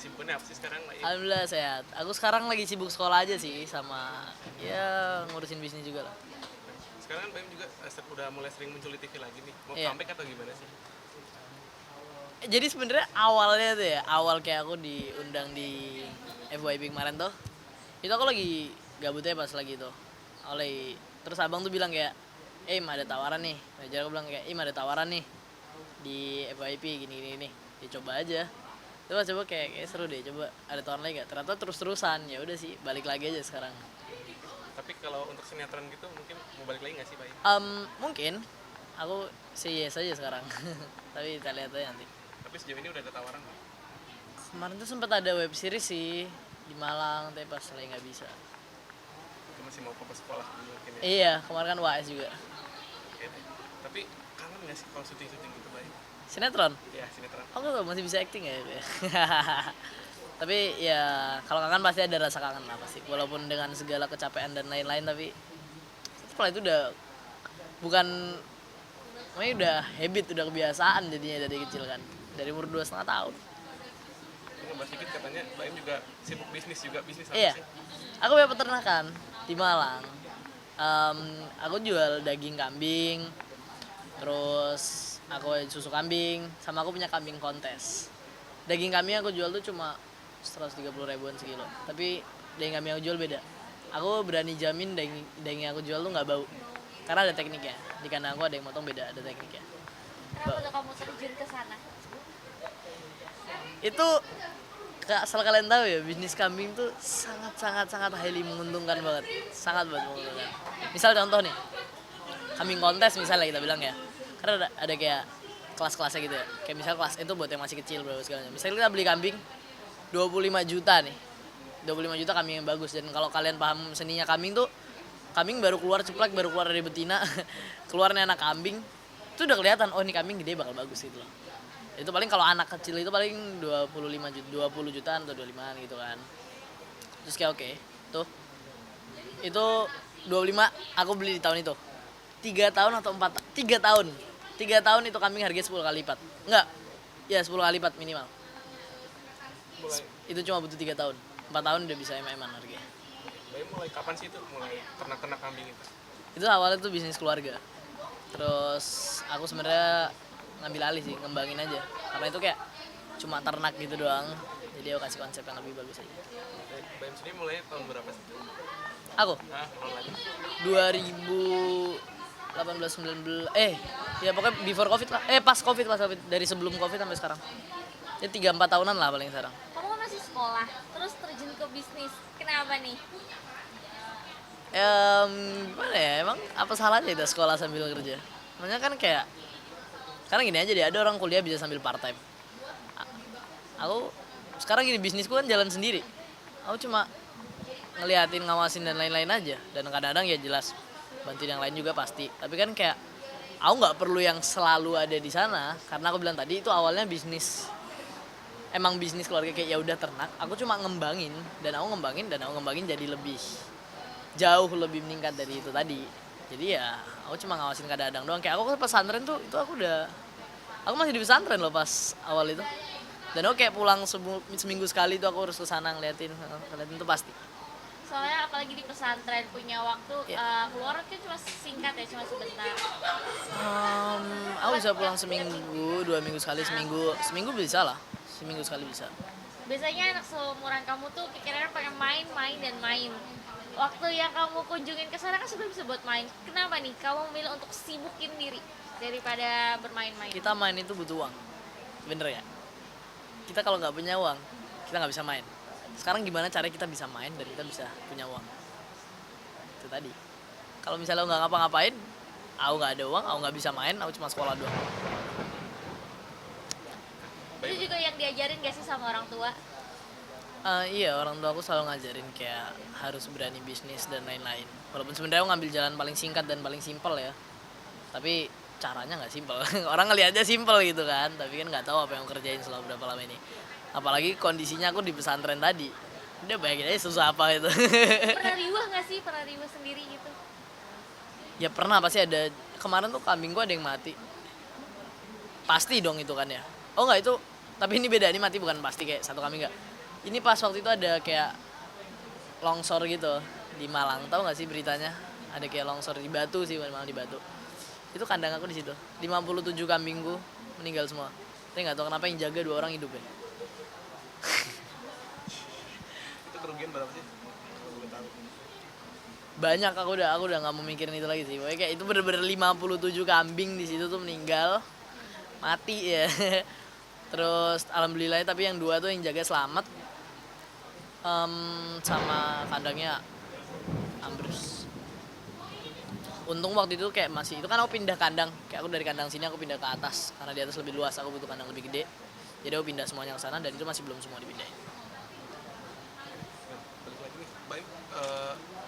kesibukannya apa sih sekarang, Baim? Alhamdulillah sehat. Aku sekarang lagi sibuk sekolah aja sih sama ya ngurusin bisnis juga lah. Sekarang kan Baim juga udah mulai sering muncul di TV lagi nih. Mau Iya. comeback atau gimana sih? Jadi sebenarnya awalnya tuh ya, awal kayak aku diundang di FYP kemarin tuh, itu aku lagi gabutnya pas lagi itu. Terus abang tuh bilang kayak, ada tawaran nih. Manajer aku bilang kayak, ada tawaran nih di FYP gini. Ya coba aja. Coba kayak seru deh, coba ada tawaran lagi gak? Ternyata terus-terusan, ya udah sih balik lagi aja sekarang. Tapi kalau untuk sinetron gitu mungkin mau balik lagi nggak sih, Baim? Mungkin aku sih yes aja sekarang. Tapi kita lihat aja nanti. Tapi sejauh ini udah ada tawaran belum? Kemarin tuh sempat ada web series sih di Malang, tapi pas lagi nggak bisa. Itu masih mau fokus sekolah dulu mungkin ya? Iya, kemarin kan UAS juga. Oke deh. Tapi kangen nggak sih kalau syuting-syuting gitu, Baim? Sinetron? Ya, sinetron. Oh nggak tahu, masih bisa acting ya? Tapi ya kalau kangen pasti ada rasa kangen lah pasti. Walaupun dengan segala kecapean dan lain-lain, tapi setelah itu udah bukan, namanya udah habit, udah kebiasaan jadinya dari kecil kan. Dari umur 2,5 tahun. Ini ngebahas dikit katanya Baim juga sibuk bisnis apa Iya, sih? aku punya peternakan di Malang. Aku jual daging kambing, terus aku susu kambing, sama aku punya kambing kontes. Daging kambing aku jual tuh cuma 130 ribuan sekilo, tapi daging kambing aku jual beda. Aku berani jamin daging yang aku jual tuh nggak bau, karena ada tekniknya. Di kandang aku ada yang motong beda, ada tekniknya. Kenapa tuh kamu terjun ke sana? Itu asal kalian tahu ya, bisnis kambing tuh sangat highly menguntungkan banget, sangat banget menguntungkan. Misal contoh nih, kambing kontes misalnya kita bilang ya, karena ada kayak kelas-kelasnya gitu ya, kayak misal kelas itu buat yang masih kecil berapa segalanya. Misalnya kita beli kambing 25 juta nih, 25 juta kambing yang bagus. Dan kalau kalian paham seninya kambing tuh, kambing baru keluar ceplak, baru keluar dari betina, keluarnya anak kambing, itu udah kelihatan, oh ini kambing gede bakal bagus gitu loh. Itu paling kalau anak kecil itu paling 25 juta, 20 jutaan atau 25 gitu kan. Terus kayak oke, tuh itu 25 aku beli di tahun itu. 3 tahun atau 3 tahun. 3 tahun itu kambing harganya 10 kali lipat. Enggak. Ya 10 kali lipat minimal. Mulai Itu cuma butuh 3 tahun. 4 tahun udah bisa eman harganya. Baim mulai kapan sih itu mulai ternak-ternak kambing itu? Itu awalnya tuh bisnis keluarga. Terus aku sebenarnya ngambil alih sih, ngembangin aja. Karena itu kayak cuma ternak gitu doang. Jadi aku kasih konsep yang lebih bagus aja. Baim sendiri mulai tahun berapa sih? Aku Nah, online. 2018 19 ya pokoknya before Covid lah. Pas Covid, dari sebelum Covid sampai sekarang. Ya 3-4 tahunan lah paling sekarang. Kamu kan masih sekolah, terus terjun ke bisnis. Kenapa nih? Gimana ya, emang apa salahnya itu sekolah sambil kerja? Makanya kan kayak sekarang gini aja deh, ada orang kuliah bisa sambil part time. Aku sekarang gini, bisnisku kan jalan sendiri. Aku cuma ngeliatin, ngawasin dan lain-lain aja. Dan kadang-kadang ya jelas bantuin yang lain juga pasti. Tapi kan kayak aku nggak perlu yang selalu ada di sana, karena aku bilang tadi itu awalnya bisnis. Emang bisnis keluarga kayak ya udah ternak. Aku cuma ngembangin dan aku ngembangin jadi jauh lebih meningkat dari itu tadi. Jadi ya aku cuma ngawasin kadang-kadang doang. Kayak aku ke pesantren tuh, itu aku masih di pesantren loh pas awal itu. Dan aku kayak pulang seminggu sekali tuh aku harus ke sana ngeliatin tuh pasti. Soalnya apalagi di pesantren punya waktu Iya. keluar kan cuma singkat ya, cuma sebentar. Aku bisa pulang seminggu, 2 minggu sekali, seminggu bisa lah. Seminggu sekali bisa. Biasanya anak seumuran kamu tuh pikirannya pengen main dan main. Waktu yang kamu kunjungin ke sana kan sudah bisa buat main. Kenapa nih kamu memilih untuk sibukin diri daripada bermain-main? Kita main itu butuh uang, bener ya? Kita kalau nggak punya uang, kita nggak bisa main. Sekarang gimana cara kita bisa main dan kita bisa punya uang? Itu tadi. Kalau misalnya aku nggak ngapa-ngapain, aku nggak ada uang, aku nggak bisa main, aku cuma sekolah doang. Itu juga yang diajarin gak sih sama orang tua? Iya, orang tua aku selalu ngajarin kayak harus berani bisnis dan lain-lain. Walaupun sebenarnya aku ngambil jalan paling singkat dan paling simpel ya. Tapi caranya nggak simpel. Orang ngeliatnya simpel gitu kan, tapi kan nggak tahu apa yang aku kerjain selama berapa lama ini. Apalagi kondisinya aku di pesantren tadi. Udah bayangin aja susah apa itu. Pernah riwah gak sih? Pernah riwah sendiri gitu? Ya pernah, pasti ada. Kemarin tuh kambing gua ada yang mati. Pasti dong itu kan ya. Oh nggak, itu tapi ini beda, ini mati bukan pasti kayak satu kambing nggak. Ini pas waktu itu ada kayak longsor gitu di Malang, tahu nggak sih beritanya? Ada kayak longsor di Batu sih, malah di Batu. Itu kandang aku di situ. 57 kambingku meninggal semua. Tapi nggak tahu kenapa yang jaga 2 orang hidup ya. Itu kerugian berapa sih? Kalau boleh tahu. Banyak, aku udah nggak mau mikirin itu lagi sih. Pokoknya kayak itu bener-bener 57 kambing di situ tuh meninggal, mati ya. Terus alhamdulillah tapi yang 2 tuh yang jaga selamat. Sama kandangnya ambrus. Untung waktu itu kayak masih itu kan aku pindah kandang, kayak aku dari kandang sini aku pindah ke atas karena di atas lebih luas, aku butuh kandang lebih gede. Jadi aku pindah semuanya ke sana dan itu masih belum semua dipindahin. Nah, balik lagi nih, Baim,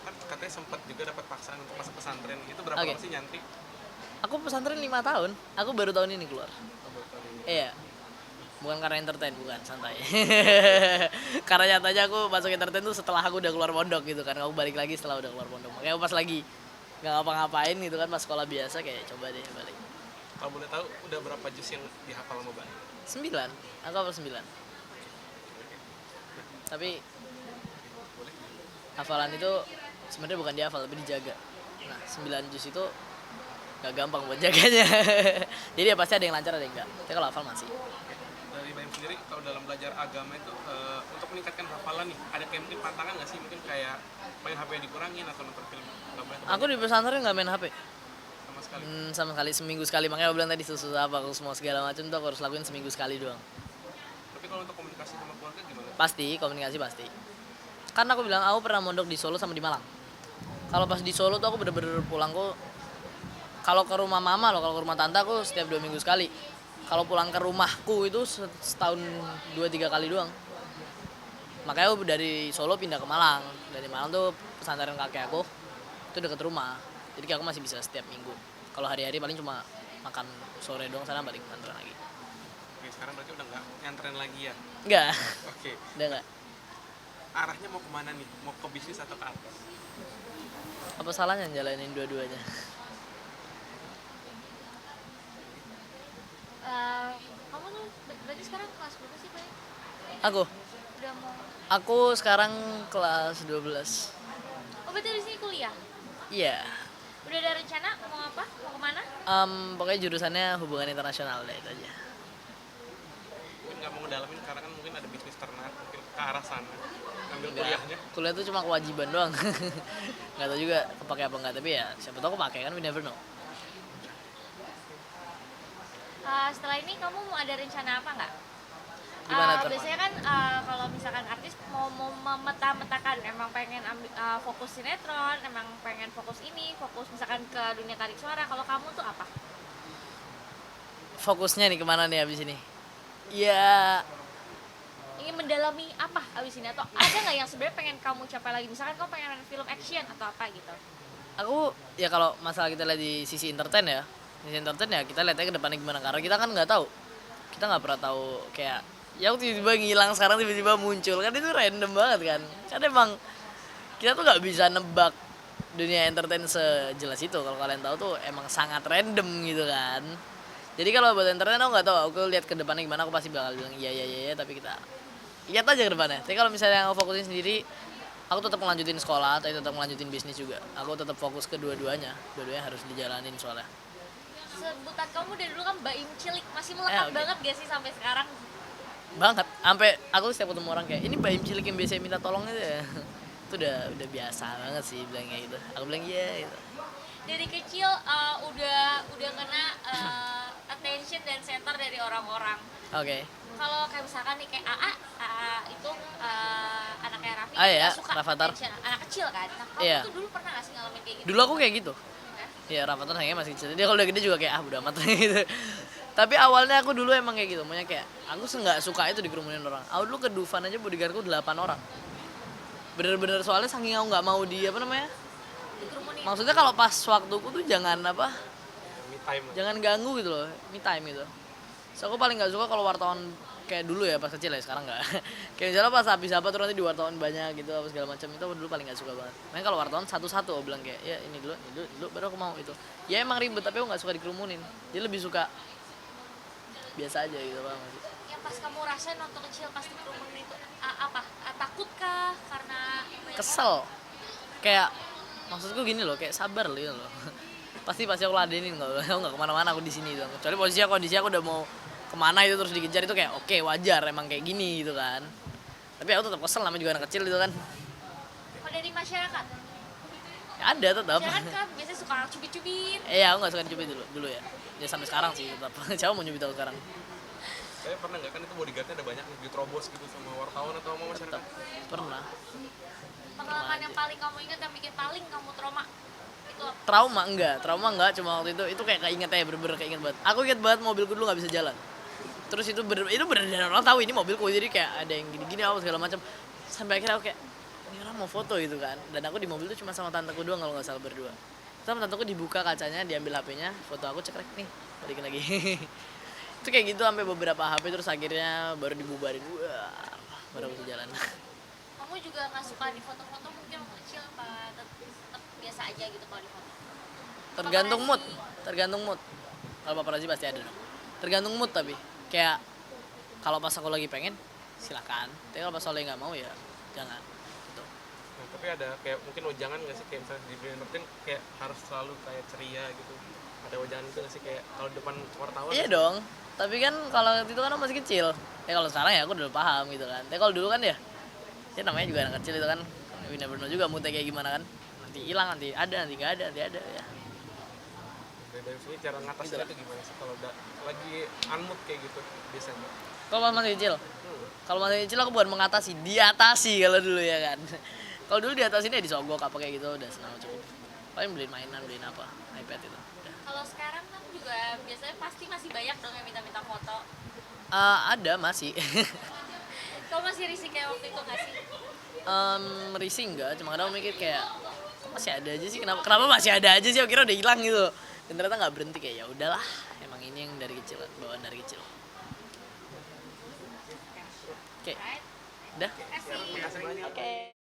kan katanya sempat juga dapat paksaan untuk masuk pesantren. Itu berapa Oke. lama sih nyantri? Aku pesantren 5 tahun, aku baru tahun ini keluar. Oh, baru tahun ini. Iya. Bukan karena entertain, bukan, santai. Karena nyatanya aku masuk entertain tuh setelah aku udah keluar pondok gitu kan. Aku balik lagi setelah udah keluar pondok. Makanya aku pas lagi nggak ngapa-ngapain gitu kan, pas sekolah biasa kayak coba deh balik. Kalau boleh tahu, udah berapa juz yang dihafal sama Baim? 9, aku hafal 9. Tapi Boleh? hafalan itu sebenarnya bukan dihafal tapi dijaga. Nah 9 juz itu gak gampang buat jaganya. Jadi ya pasti ada yang lancar ada yang enggak. Tapi kalau hafal masih. Dari Baim sendiri, kalau dalam belajar agama itu, untuk meningkatkan hafalan nih, ada kayak mungkin pantangan nggak sih? Mungkin kayak main HP dikurangin atau nonton film? Nggak boleh Aku di pesantren nggak main HP. sama sekali. Sama sekali, seminggu sekali. Makanya aku bilang tadi susah apa aku semua segala macam tuh aku harus lakuin seminggu sekali doang. Tapi kalau untuk komunikasi sama keluarga gimana? Pasti komunikasi pasti. Karena aku bilang aku pernah mondok di Solo sama di Malang. Kalau pas di Solo tuh aku bener-bener pulangku, kalau ke rumah mama loh, kalau ke rumah tante aku setiap 2 minggu sekali. Kalau pulang ke rumahku itu setahun 2-3 kali doang. Makanya aku dari Solo pindah ke Malang. Dari Malang tuh pesantren kakek aku itu deket rumah. Jadi kayak aku masih bisa setiap minggu. Kalau hari-hari paling cuma makan sore doang sana balik pesantren lagi. Oke, sekarang berarti udah nggak nyantren lagi ya? Enggak, Oke, udah enggak. arahnya mau kemana nih? Mau ke bisnis atau ke atas? Apa salahnya jalanin dua-duanya? Kamu tuh berarti sekarang kelas berapa sih, Bay? Aku Udah mau. Aku sekarang kelas 12. Oh, berarti di sini kuliah. Iya. Udah ada rencana mau apa? Mau kemana? Pokoknya jurusannya hubungan internasional deh itu aja. Mungkin nggak mau ngedalamin karena kan mungkin ada bisnis ternak, mungkin ke arah sana. Ambil Enggak. kuliahnya. Kuliah tuh cuma kewajiban doang. Nggak tahu juga kepake apa enggak, tapi ya siapa tahu aku pakai kan, we never know. Setelah ini kamu mau ada rencana apa nggak? Gimana tuh? Biasanya kan kalau misalkan artis mau memeta-metakan emang pengen fokus sinetron, emang pengen fokus ini, fokus misalkan ke dunia tarik suara. Kalau kamu tuh apa? Fokusnya nih kemana nih abis ini? Ya, Ingin mendalami apa abis ini? Atau ada nggak yang sebenarnya pengen kamu capai lagi? Misalkan kamu pengen main film action atau apa gitu? aku ya kalau masalah kita lihat di sisi entertain ya, kita lihatnya ke depannya gimana, karena kita kan nggak tahu, kita nggak pernah tahu kayak ya aku tiba-tiba ngilang sekarang tiba-tiba muncul kan, itu random banget kan emang kita tuh nggak bisa nebak dunia entertain sejelas itu. Kalau kalian tahu tuh emang sangat random gitu kan. Jadi kalau buat entertain aku nggak tahu, aku lihat ke depannya gimana, aku pasti bakal bilang iya tapi kita lihat aja ke depannya. Tapi kalau misalnya aku fokusin sendiri, aku tetap melanjutin sekolah, tapi tetap melanjutin bisnis juga. Aku tetap fokus ke dua-duanya harus dijalanin soalnya. Sebutan kamu dari dulu kan Baim Cilik, masih melekat Oke. banget gak sih sampai sekarang? Banget, sampai aku setiap ketemu orang kayak ini Baim Cilik yang biasa minta tolong aja ya. Itu udah biasa banget sih bilangnya gitu. Aku bilang iya gitu. Dari kecil udah kena attention dan center dari orang-orang. Oke. Kalau kayak misalkan nih kayak AA itu anaknya Raffi, Ah, iya, nggak suka Rafathar. attention, anak kecil kan. Nah, kamu Iya. tuh dulu pernah gak sih ngalamin kayak gitu? Dulu aku kayak gitu. Iya, Rafathar sayangnya masih kecil. Dia kalau udah gede juga kayak udah amat gitu. Tapi awalnya aku dulu emang kayak gitu. Maunya kayak aku nggak suka itu dikerumunin orang. Aku dulu ke Dufan aja bodyguardku 8 orang. Bener-bener soalnya saking aku nggak mau di apa namanya? Dikerumunin. Maksudnya kalau pas waktuku tuh jangan apa? Me time. Jangan ganggu gitu loh, me time gitu. So aku paling nggak suka kalau wartawan kayak dulu ya pas kecil ya, sekarang nggak. Kayak misalnya pas habis apa terus nanti di wartawan banyak gitu apa segala macam, itu aku dulu paling nggak suka banget. Makanya kalau wartawan satu-satu aku bilang kayak ya ini dulu baru aku mau itu. Ya emang ribet tapi aku nggak suka dikerumunin. Jadi lebih suka biasa aja gitu, paham nggak sih? Yang pas kamu rasain waktu kecil pas di kerumunan itu apa? Takutkah karena banyak Kesel. Kayak maksudku gini loh, kayak sabar loh, gitu loh. pasti aku ladenin, nggak kemana-mana aku di sini gitu. Kecuali kondisi aku udah mau kemana itu terus dikejar, itu kayak oke, wajar emang kayak gini gitu kan. Tapi aku tetap kesel, namanya juga anak kecil gitu kan. Oh, dari masyarakat? Ya, ada tetap. Masyarakat kan biasanya suka cubit-cubit. Iya, aku nggak suka dicubit dulu ya. Ya sampai sekarang sih tetap. Siapa mau nyubit aku sekarang? Saya pernah nggak kan itu bodyguardnya ada banyak nih diterobos gitu sama wartawan atau sama masyarakat? Tetap pernah. Pengalaman yang paling kamu ingat yang bikin paling kamu trauma itu apa? Trauma enggak, cuma waktu itu kayak keinget aja, bener-bener keinget banget. Aku inget banget mobilku dulu nggak bisa jalan. Terus itu bener-bener orang tahu ini mobilku, jadi kayak ada yang gini-gini apa segala macam. Sampai akhirnya aku kayak, ini orang mau foto gitu kan. Dan aku di mobil itu cuma sama tanteku doang kalau nggak salah berdua. Sama tanteku dibuka kacanya, diambil HP-nya, foto aku cekrek nih, balikin lagi. Itu kayak gitu sampai beberapa HP, terus akhirnya baru dibubarin. Wah, baru bisa jalan. Kamu juga nggak suka di foto-foto mungkin waktu kecil apa tetap biasa aja gitu kalau di foto? Tergantung mood. Kalau paparazzi pasti ada dong. Tergantung mood, tapi kayak kalau pas aku lagi pengen silakan, tapi kalau pas aku lagi nggak mau ya jangan gitu. Nah, tapi ada kayak mungkin wejangan nggak sih, kayak misalnya di dunia entertain kayak harus selalu kayak ceria gitu, ada wejangan itu nggak sih kayak kalau depan wartawan? Iya dong, tapi kan kalau itu kan aku masih kecil ya. Kalau sekarang ya aku udah paham gitu kan, tapi kalau dulu kan ya namanya juga anak kecil itu kan, we never know juga moodnya kayak gimana kan, nanti hilang, nanti ada, nanti nggak ada, nanti ada ya. Dari sini cara ngatasinnya itu gimana sih kalau udah lagi unmood kayak gitu biasanya? Kalau masih kecil, kalau masih kecil aku bukan mengatasi, diatasi kalau dulu ya kan. Kalau dulu diatasinnya disogok apa kayak gitu udah senang cukup. Paling beliin mainan, beliin apa, iPad itu. Udah. Kalau sekarang kan juga biasanya pasti masih banyak dong yang minta-minta foto. Ada masih. Kamu masih risih kayak waktu itu nggak sih? Risih enggak, cuma kadang mikir kayak kok masih ada aja sih, kenapa masih ada aja sih, aku kira udah hilang gitu. Dan ternyata nggak berhenti, kayak ya udahlah, emang ini yang dari kecil, bawaan dari kecil. Oke. Right? Udah. Terima kasih. Oke.